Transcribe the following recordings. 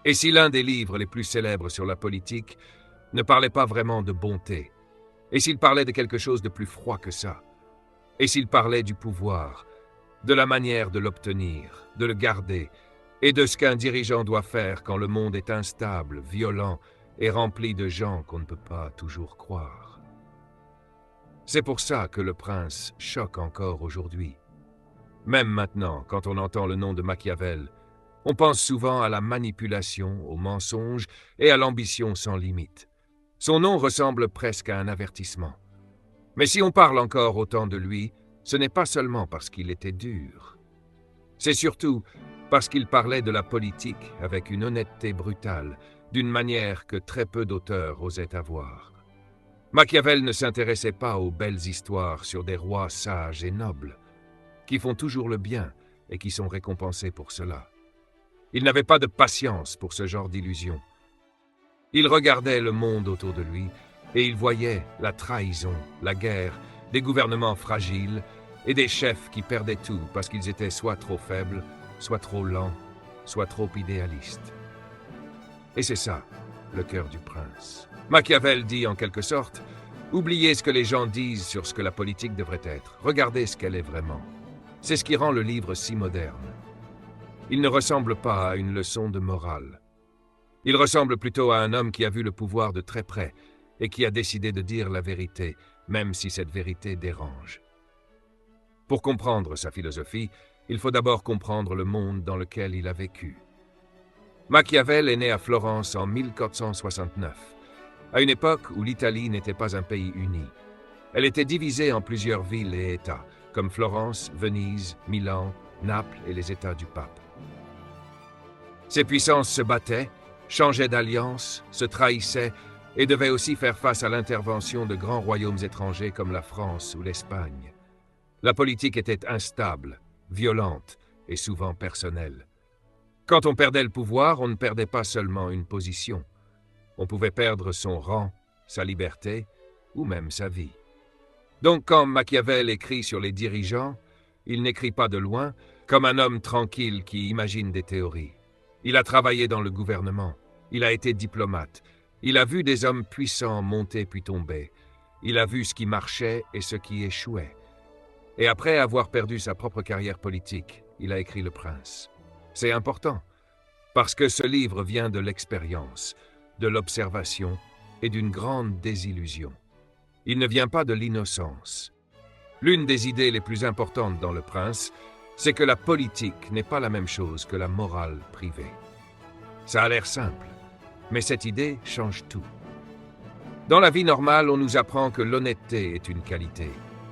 Et si l'un des livres les plus célèbres sur la politique ne parlait pas vraiment de bonté, et s'il parlait de quelque chose de plus froid que ça, et s'il parlait du pouvoir, de la manière de l'obtenir, de le garder, et de ce qu'un dirigeant doit faire quand le monde est instable, violent et rempli de gens qu'on ne peut pas toujours croire. C'est pour ça que Le Prince choque encore aujourd'hui. Même maintenant, quand on entend le nom de Machiavel, on pense souvent à la manipulation, au mensonge et à l'ambition sans limite. Son nom ressemble presque à un avertissement. Mais si on parle encore autant de lui, ce n'est pas seulement parce qu'il était dur. C'est surtout parce qu'il parlait de la politique avec une honnêteté brutale, d'une manière que très peu d'auteurs osaient avoir. Machiavel ne s'intéressait pas aux belles histoires sur des rois sages et nobles, qui font toujours le bien et qui sont récompensés pour cela. Il n'avait pas de patience pour ce genre d'illusions. Il regardait le monde autour de lui et il voyait la trahison, la guerre, des gouvernements fragiles et des chefs qui perdaient tout parce qu'ils étaient soit trop faibles, soit trop lents, soit trop idéalistes. Et c'est ça, le cœur du prince. Machiavel dit en quelque sorte, oubliez ce que les gens disent sur ce que la politique devrait être, regardez ce qu'elle est vraiment. C'est ce qui rend le livre si moderne. Il ne ressemble pas à une leçon de morale. Il ressemble plutôt à un homme qui a vu le pouvoir de très près et qui a décidé de dire la vérité, même si cette vérité dérange. Pour comprendre sa philosophie, il faut d'abord comprendre le monde dans lequel il a vécu. Machiavel est né à Florence en 1469, à une époque où l'Italie n'était pas un pays uni. Elle était divisée en plusieurs villes et États, comme Florence, Venise, Milan, Naples et les États du pape. Ces puissances se battaient, changeaient d'alliance, se trahissaient et devaient aussi faire face à l'intervention de grands royaumes étrangers comme la France ou l'Espagne. La politique était instable, violente et souvent personnelle. Quand on perdait le pouvoir, on ne perdait pas seulement une position. On pouvait perdre son rang, sa liberté ou même sa vie. Donc quand Machiavel écrit sur les dirigeants, il n'écrit pas de loin, comme un homme tranquille qui imagine des théories. Il a travaillé dans le gouvernement, il a été diplomate, il a vu des hommes puissants monter puis tomber, il a vu ce qui marchait et ce qui échouait. Et après avoir perdu sa propre carrière politique, il a écrit Le Prince. C'est important, parce que ce livre vient de l'expérience, de l'observation et d'une grande désillusion. Il ne vient pas de l'innocence. L'une des idées les plus importantes dans Le Prince, c'est que la politique n'est pas la même chose que la morale privée. Ça a l'air simple, mais cette idée change tout. Dans la vie normale, on nous apprend que l'honnêteté est une qualité,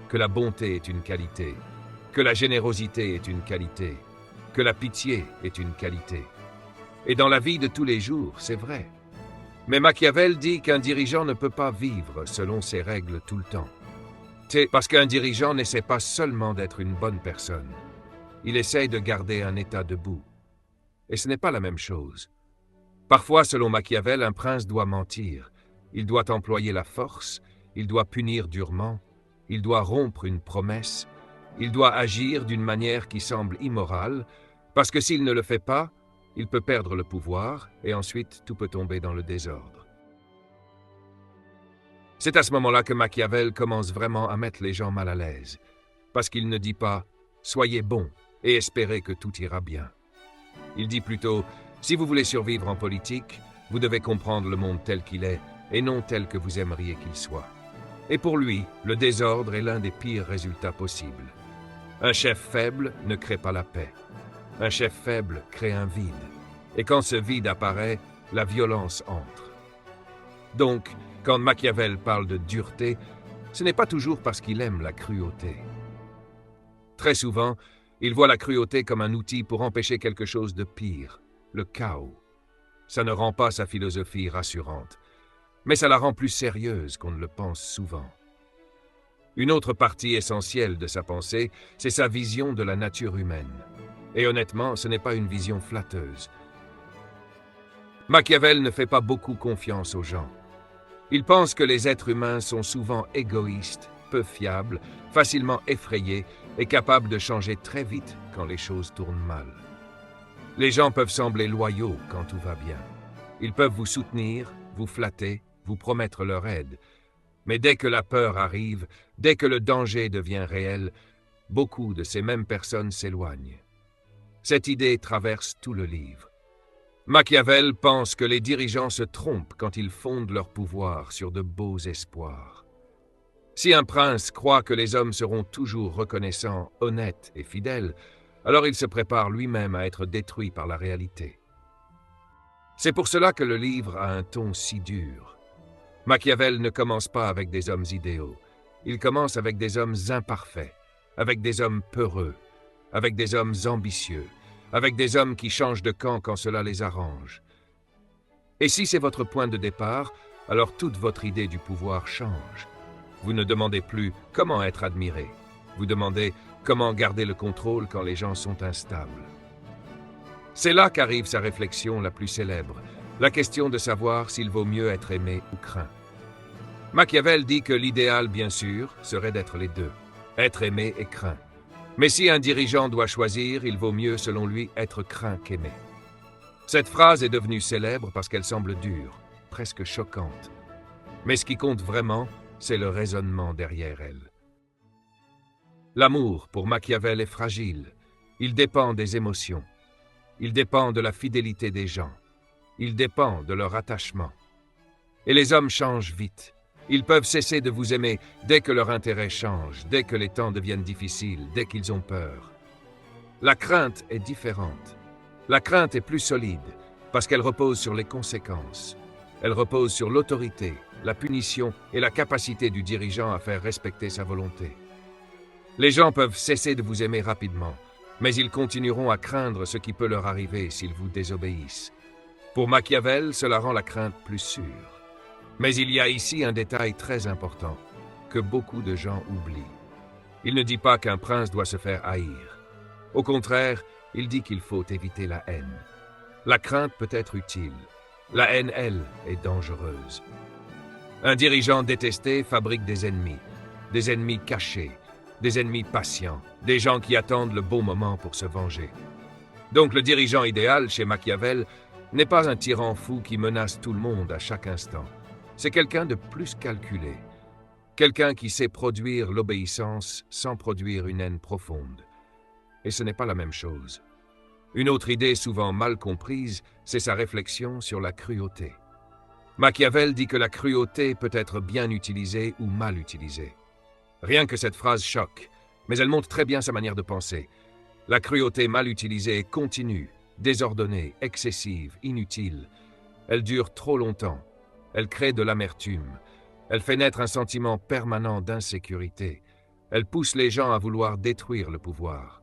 que la bonté est une qualité, que la générosité est une qualité, que la pitié est une qualité. Et dans la vie de tous les jours, c'est vrai. Mais Machiavel dit qu'un dirigeant ne peut pas vivre selon ses règles tout le temps. C'est parce qu'un dirigeant n'essaie pas seulement d'être une bonne personne. Il essaye de garder un état debout. Et ce n'est pas la même chose. Parfois, selon Machiavel, un prince doit mentir. Il doit employer la force, il doit punir durement, il doit rompre une promesse, il doit agir d'une manière qui semble immorale, parce que s'il ne le fait pas, il peut perdre le pouvoir et ensuite tout peut tomber dans le désordre. C'est à ce moment-là que Machiavel commence vraiment à mettre les gens mal à l'aise, parce qu'il ne dit pas « soyez bons et espérez que tout ira bien ». Il dit plutôt « si vous voulez survivre en politique, vous devez comprendre le monde tel qu'il est et non tel que vous aimeriez qu'il soit ». Et pour lui, le désordre est l'un des pires résultats possibles. Un chef faible ne crée pas la paix. Un chef faible crée un vide. Et quand ce vide apparaît, la violence entre. Donc, quand Machiavel parle de dureté, ce n'est pas toujours parce qu'il aime la cruauté. Très souvent, il voit la cruauté comme un outil pour empêcher quelque chose de pire, le chaos. Ça ne rend pas sa philosophie rassurante, mais ça la rend plus sérieuse qu'on ne le pense souvent. Une autre partie essentielle de sa pensée, c'est sa vision de la nature humaine. Et honnêtement, ce n'est pas une vision flatteuse. Machiavel ne fait pas beaucoup confiance aux gens. Il pense que les êtres humains sont souvent égoïstes, peu fiables, facilement effrayés et capables de changer très vite quand les choses tournent mal. Les gens peuvent sembler loyaux quand tout va bien. Ils peuvent vous soutenir, vous flatter, vous promettre leur aide. Mais dès que la peur arrive, dès que le danger devient réel, beaucoup de ces mêmes personnes s'éloignent. Cette idée traverse tout le livre. Machiavel pense que les dirigeants se trompent quand ils fondent leur pouvoir sur de beaux espoirs. Si un prince croit que les hommes seront toujours reconnaissants, honnêtes et fidèles, alors il se prépare lui-même à être détruit par la réalité. C'est pour cela que le livre a un ton si dur. Machiavel ne commence pas avec des hommes idéaux. Il commence avec des hommes imparfaits, avec des hommes peureux, avec des hommes ambitieux, avec des hommes qui changent de camp quand cela les arrange. Et si c'est votre point de départ, alors toute votre idée du pouvoir change. Vous ne demandez plus comment être admiré. Vous demandez comment garder le contrôle quand les gens sont instables. C'est là qu'arrive sa réflexion la plus célèbre, la question de savoir s'il vaut mieux être aimé ou craint. Machiavel dit que l'idéal, bien sûr, serait d'être les deux, être aimé et craint. Mais si un dirigeant doit choisir, il vaut mieux, selon lui, être craint qu'aimé. Cette phrase est devenue célèbre parce qu'elle semble dure, presque choquante. Mais ce qui compte vraiment, c'est le raisonnement derrière elle. L'amour, pour Machiavel, est fragile. Il dépend des émotions. Il dépend de la fidélité des gens. Il dépend de leur attachement. Et les hommes changent vite. Ils peuvent cesser de vous aimer dès que leur intérêt change, dès que les temps deviennent difficiles, dès qu'ils ont peur. La crainte est différente. La crainte est plus solide parce qu'elle repose sur les conséquences. Elle repose sur l'autorité, la punition et la capacité du dirigeant à faire respecter sa volonté. Les gens peuvent cesser de vous aimer rapidement, mais ils continueront à craindre ce qui peut leur arriver s'ils vous désobéissent. Pour Machiavel, cela rend la crainte plus sûre. Mais il y a ici un détail très important que beaucoup de gens oublient. Il ne dit pas qu'un prince doit se faire haïr. Au contraire, il dit qu'il faut éviter la haine. La crainte peut être utile. La haine, elle, est dangereuse. Un dirigeant détesté fabrique des ennemis cachés, des ennemis patients, des gens qui attendent le bon moment pour se venger. Donc le dirigeant idéal, chez Machiavel, n'est pas un tyran fou qui menace tout le monde à chaque instant. C'est quelqu'un de plus calculé, quelqu'un qui sait produire l'obéissance sans produire une haine profonde. Et ce n'est pas la même chose. Une autre idée souvent mal comprise, c'est sa réflexion sur la cruauté. Machiavel dit que la cruauté peut être bien utilisée ou mal utilisée. Rien que cette phrase choque, mais elle montre très bien sa manière de penser. La cruauté mal utilisée est continue, désordonnée, excessive, inutile. Elle dure trop longtemps. Elle crée de l'amertume. Elle fait naître un sentiment permanent d'insécurité. Elle pousse les gens à vouloir détruire le pouvoir.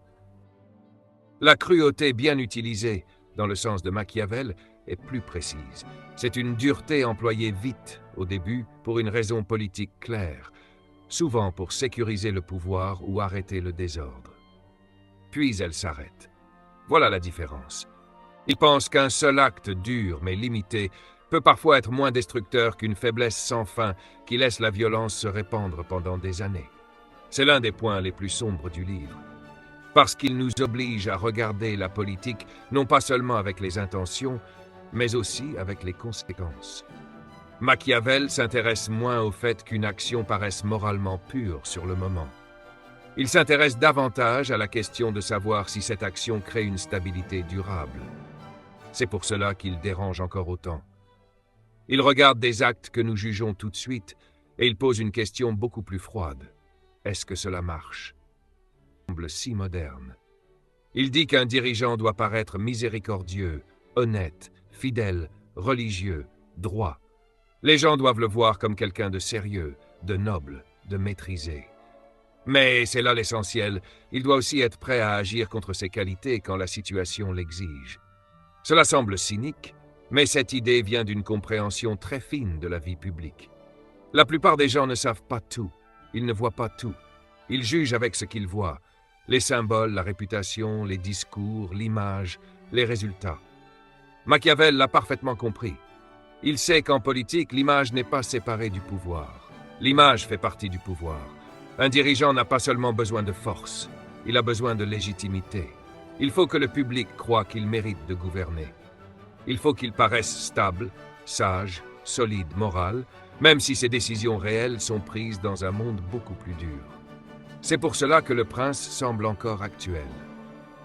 La cruauté bien utilisée, dans le sens de Machiavel, est plus précise. C'est une dureté employée vite, au début, pour une raison politique claire, souvent pour sécuriser le pouvoir ou arrêter le désordre. Puis elle s'arrête. Voilà la différence. Il pense qu'un seul acte dur mais limité peut parfois être moins destructeur qu'une faiblesse sans fin qui laisse la violence se répandre pendant des années. C'est l'un des points les plus sombres du livre. Parce qu'il nous oblige à regarder la politique non pas seulement avec les intentions, mais aussi avec les conséquences. Machiavel s'intéresse moins au fait qu'une action paraisse moralement pure sur le moment. Il s'intéresse davantage à la question de savoir si cette action crée une stabilité durable. C'est pour cela qu'il dérange encore autant. Il regarde des actes que nous jugeons tout de suite et il pose une question beaucoup plus froide. Est-ce que cela marche? Il semble si moderne. Il dit qu'un dirigeant doit paraître miséricordieux, honnête, fidèle, religieux, droit. Les gens doivent le voir comme quelqu'un de sérieux, de noble, de maîtrisé. Mais c'est là l'essentiel, il doit aussi être prêt à agir contre ses qualités quand la situation l'exige. Cela semble cynique, mais cette idée vient d'une compréhension très fine de la vie publique. La plupart des gens ne savent pas tout, ils ne voient pas tout. Ils jugent avec ce qu'ils voient, les symboles, la réputation, les discours, l'image, les résultats. Machiavel l'a parfaitement compris. Il sait qu'en politique, l'image n'est pas séparée du pouvoir. L'image fait partie du pouvoir. Un dirigeant n'a pas seulement besoin de force, il a besoin de légitimité. Il faut que le public croie qu'il mérite de gouverner. Il faut qu'il paraisse stable, sage, solide, moral, même si ses décisions réelles sont prises dans un monde beaucoup plus dur. C'est pour cela que le prince semble encore actuel.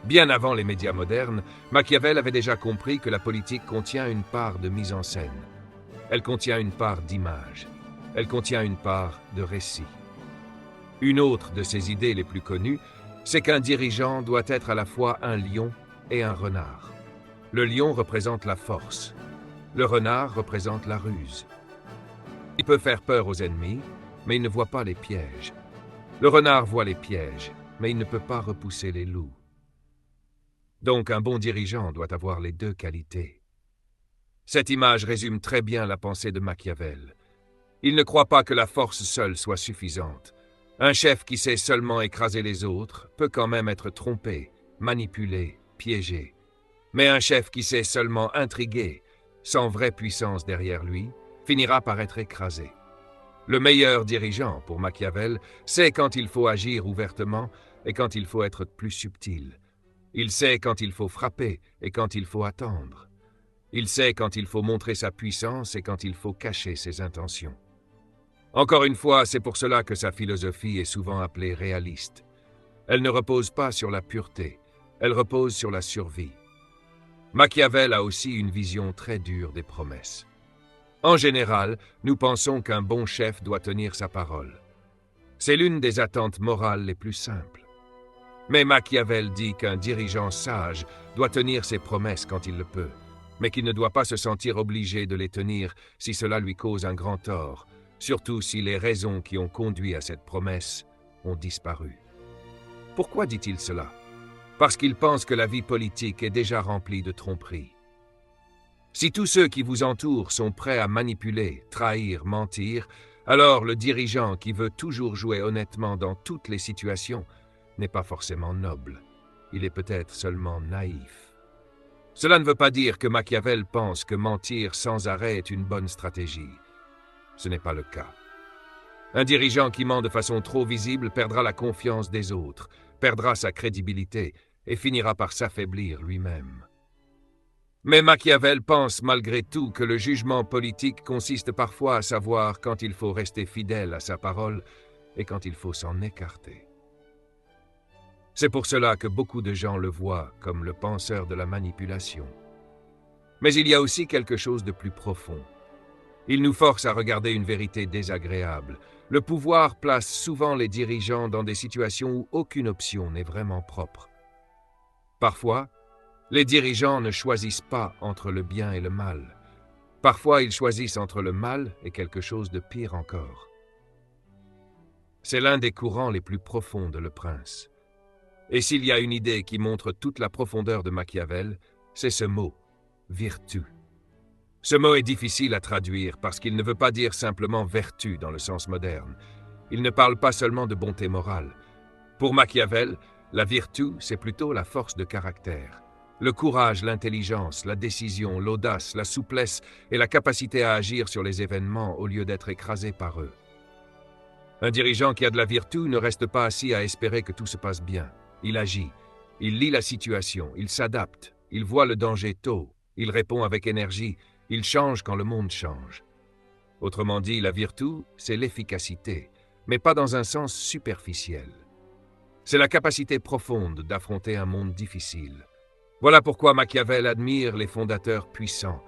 Bien avant les médias modernes, Machiavel avait déjà compris que la politique contient une part de mise en scène. Elle contient une part d'image. Elle contient une part de récit. Une autre de ses idées les plus connues, c'est qu'un dirigeant doit être à la fois un lion et un renard. Le lion représente la force. Le renard représente la ruse. Il peut faire peur aux ennemis, mais il ne voit pas les pièges. Le renard voit les pièges, mais il ne peut pas repousser les loups. Donc un bon dirigeant doit avoir les deux qualités. Cette image résume très bien la pensée de Machiavel. Il ne croit pas que la force seule soit suffisante. Un chef qui sait seulement écraser les autres peut quand même être trompé, manipulé, piégé. Mais un chef qui sait seulement intriguer, sans vraie puissance derrière lui, finira par être écrasé. Le meilleur dirigeant, pour Machiavel, sait quand il faut agir ouvertement et quand il faut être plus subtil. Il sait quand il faut frapper et quand il faut attendre. Il sait quand il faut montrer sa puissance et quand il faut cacher ses intentions. Encore une fois, c'est pour cela que sa philosophie est souvent appelée réaliste. Elle ne repose pas sur la pureté, elle repose sur la survie. Machiavel a aussi une vision très dure des promesses. En général, nous pensons qu'un bon chef doit tenir sa parole. C'est l'une des attentes morales les plus simples. Mais Machiavel dit qu'un dirigeant sage doit tenir ses promesses quand il le peut, mais qu'il ne doit pas se sentir obligé de les tenir si cela lui cause un grand tort, surtout si les raisons qui ont conduit à cette promesse ont disparu. Pourquoi dit-il cela? Parce qu'il pense que la vie politique est déjà remplie de tromperies. Si tous ceux qui vous entourent sont prêts à manipuler, trahir, mentir, alors le dirigeant qui veut toujours jouer honnêtement dans toutes les situations n'est pas forcément noble. Il est peut-être seulement naïf. Cela ne veut pas dire que Machiavel pense que mentir sans arrêt est une bonne stratégie. Ce n'est pas le cas. Un dirigeant qui ment de façon trop visible perdra la confiance des autres, perdra sa crédibilité et finira par s'affaiblir lui-même. Mais Machiavel pense malgré tout que le jugement politique consiste parfois à savoir quand il faut rester fidèle à sa parole et quand il faut s'en écarter. C'est pour cela que beaucoup de gens le voient comme le penseur de la manipulation. Mais il y a aussi quelque chose de plus profond. Il nous force à regarder une vérité désagréable. Le pouvoir place souvent les dirigeants dans des situations où aucune option n'est vraiment propre. Parfois, les dirigeants ne choisissent pas entre le bien et le mal. Parfois, ils choisissent entre le mal et quelque chose de pire encore. C'est l'un des courants les plus profonds de Le Prince. Et s'il y a une idée qui montre toute la profondeur de Machiavel, c'est ce mot, vertu. Ce mot est difficile à traduire parce qu'il ne veut pas dire simplement vertu dans le sens moderne. Il ne parle pas seulement de bonté morale. Pour Machiavel, la vertu, c'est plutôt la force de caractère. Le courage, l'intelligence, la décision, l'audace, la souplesse et la capacité à agir sur les événements au lieu d'être écrasé par eux. Un dirigeant qui a de la vertu ne reste pas assis à espérer que tout se passe bien. Il agit, il lit la situation, il s'adapte, il voit le danger tôt, il répond avec énergie, il change quand le monde change. Autrement dit, la vertu, c'est l'efficacité, mais pas dans un sens superficiel. C'est la capacité profonde d'affronter un monde difficile. Voilà pourquoi Machiavel admire les fondateurs puissants,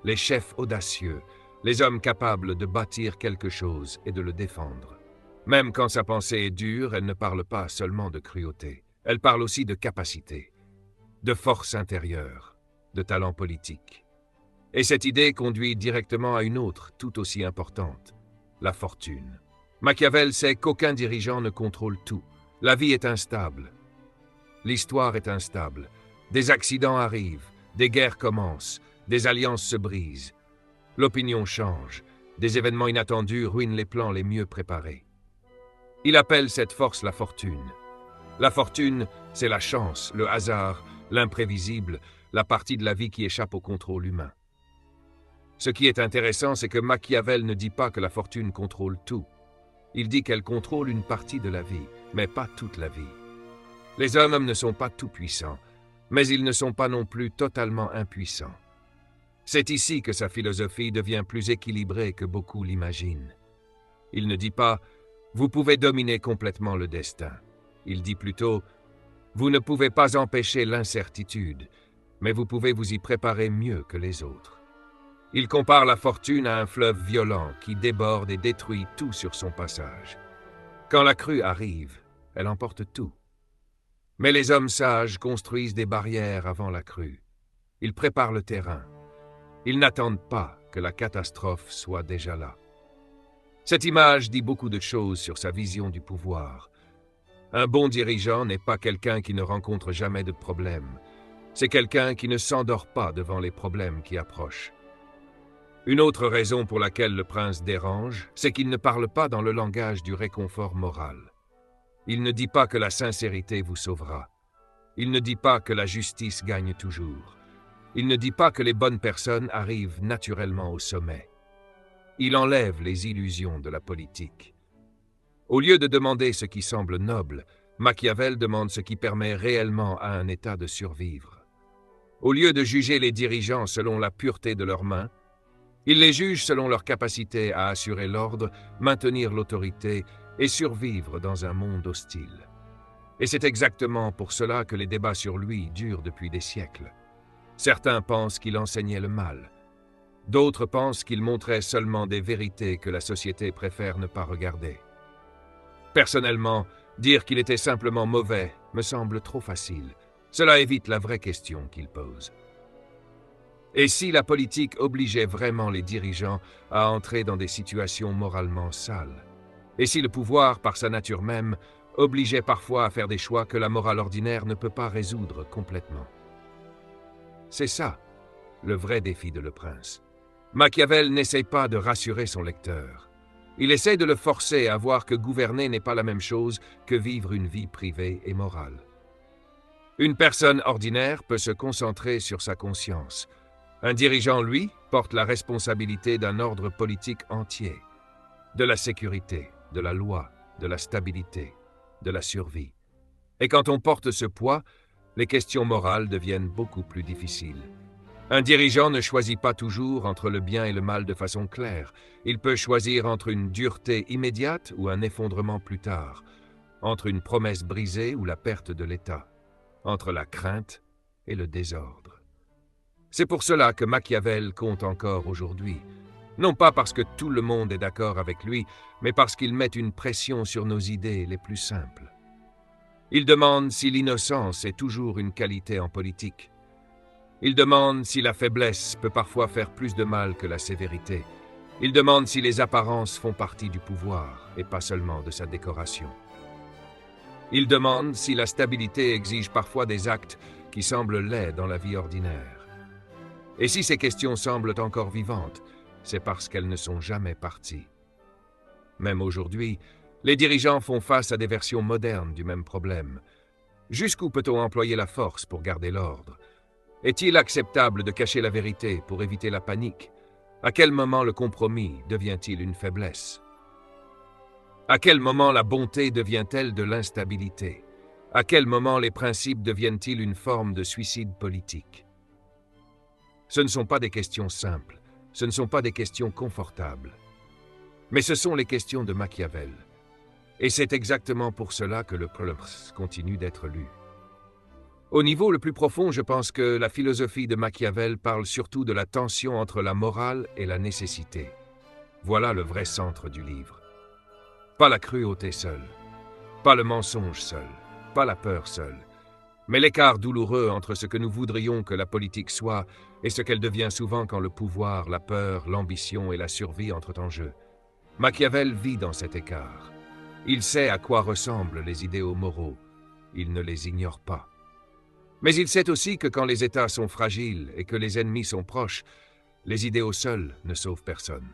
les chefs audacieux, les hommes capables de bâtir quelque chose et de le défendre. Même quand sa pensée est dure, elle ne parle pas seulement de cruauté. Elle parle aussi de capacité, de force intérieure, de talent politique. Et cette idée conduit directement à une autre, tout aussi importante, la fortune. Machiavel sait qu'aucun dirigeant ne contrôle tout. La vie est instable. L'histoire est instable. Des accidents arrivent, des guerres commencent, des alliances se brisent. L'opinion change, des événements inattendus ruinent les plans les mieux préparés. Il appelle cette force la fortune. La fortune, c'est la chance, le hasard, l'imprévisible, la partie de la vie qui échappe au contrôle humain. Ce qui est intéressant, c'est que Machiavel ne dit pas que la fortune contrôle tout. Il dit qu'elle contrôle une partie de la vie, mais pas toute la vie. Les hommes ne sont pas tout-puissants. mais ils ne sont pas non plus totalement impuissants. C'est ici que sa philosophie devient plus équilibrée que beaucoup l'imaginent. Il ne dit pas « vous pouvez dominer complètement le destin ». Il dit plutôt « vous ne pouvez pas empêcher l'incertitude, mais vous pouvez vous y préparer mieux que les autres ». Il compare la fortune à un fleuve violent qui déborde et détruit tout sur son passage. Quand la crue arrive, elle emporte tout. Mais les hommes sages construisent des barrières avant la crue. Ils préparent le terrain. Ils n'attendent pas que la catastrophe soit déjà là. Cette image dit beaucoup de choses sur sa vision du pouvoir. Un bon dirigeant n'est pas quelqu'un qui ne rencontre jamais de problèmes. C'est quelqu'un qui ne s'endort pas devant les problèmes qui approchent. Une autre raison pour laquelle le prince dérange, c'est qu'il ne parle pas dans le langage du réconfort moral. Il ne dit pas que la sincérité vous sauvera. Il ne dit pas que la justice gagne toujours. Il ne dit pas que les bonnes personnes arrivent naturellement au sommet. Il enlève les illusions de la politique. Au lieu de demander ce qui semble noble, Machiavel demande ce qui permet réellement à un État de survivre. Au lieu de juger les dirigeants selon la pureté de leurs mains, il les juge selon leur capacité à assurer l'ordre, maintenir l'autorité et survivre dans un monde hostile. Et c'est exactement pour cela que les débats sur lui durent depuis des siècles. Certains pensent qu'il enseignait le mal. D'autres pensent qu'il montrait seulement des vérités que la société préfère ne pas regarder. Personnellement, dire qu'il était simplement mauvais me semble trop facile. Cela évite la vraie question qu'il pose. Et si la politique obligeait vraiment les dirigeants à entrer dans des situations moralement sales? Et si le pouvoir, par sa nature même, obligeait parfois à faire des choix que la morale ordinaire ne peut pas résoudre complètement? C'est ça, le vrai défi de Le Prince. Machiavel n'essaie pas de rassurer son lecteur. Il essaie de le forcer à voir que gouverner n'est pas la même chose que vivre une vie privée et morale. Une personne ordinaire peut se concentrer sur sa conscience. Un dirigeant, lui, porte la responsabilité d'un ordre politique entier, de la sécurité, de la loi, de la stabilité, de la survie. Et quand on porte ce poids, les questions morales deviennent beaucoup plus difficiles. Un dirigeant ne choisit pas toujours entre le bien et le mal de façon claire. Il peut choisir entre une dureté immédiate ou un effondrement plus tard, entre une promesse brisée ou la perte de l'État, entre la crainte et le désordre. C'est pour cela que Machiavel compte encore aujourd'hui. Non pas parce que tout le monde est d'accord avec lui, mais parce qu'il met une pression sur nos idées les plus simples. Il demande si l'innocence est toujours une qualité en politique. Il demande si la faiblesse peut parfois faire plus de mal que la sévérité. Il demande si les apparences font partie du pouvoir et pas seulement de sa décoration. Il demande si la stabilité exige parfois des actes qui semblent laids dans la vie ordinaire. Et si ces questions semblent encore vivantes, c'est parce qu'elles ne sont jamais parties. Même aujourd'hui, les dirigeants font face à des versions modernes du même problème. Jusqu'où peut-on employer la force pour garder l'ordre? Est-il acceptable de cacher la vérité pour éviter la panique? À quel moment le compromis devient-il une faiblesse? À quel moment la bonté devient-elle de l'instabilité? À quel moment les principes deviennent-ils une forme de suicide politique? Ce ne sont pas des questions simples, ce ne sont pas des questions confortables. Mais ce sont les questions de Machiavel. Et c'est exactement pour cela que le Prince continue d'être lu. Au niveau le plus profond, je pense que la philosophie de Machiavel parle surtout de la tension entre la morale et la nécessité. Voilà le vrai centre du livre. Pas la cruauté seule, pas le mensonge seul, pas la peur seule, mais l'écart douloureux entre ce que nous voudrions que la politique soit et ce qu'elle devient souvent quand le pouvoir, la peur, l'ambition et la survie entrent en jeu. Machiavel vit dans cet écart. Il sait à quoi ressemblent les idéaux moraux. Il ne les ignore pas. Mais il sait aussi que quand les États sont fragiles et que les ennemis sont proches, les idéaux seuls ne sauvent personne.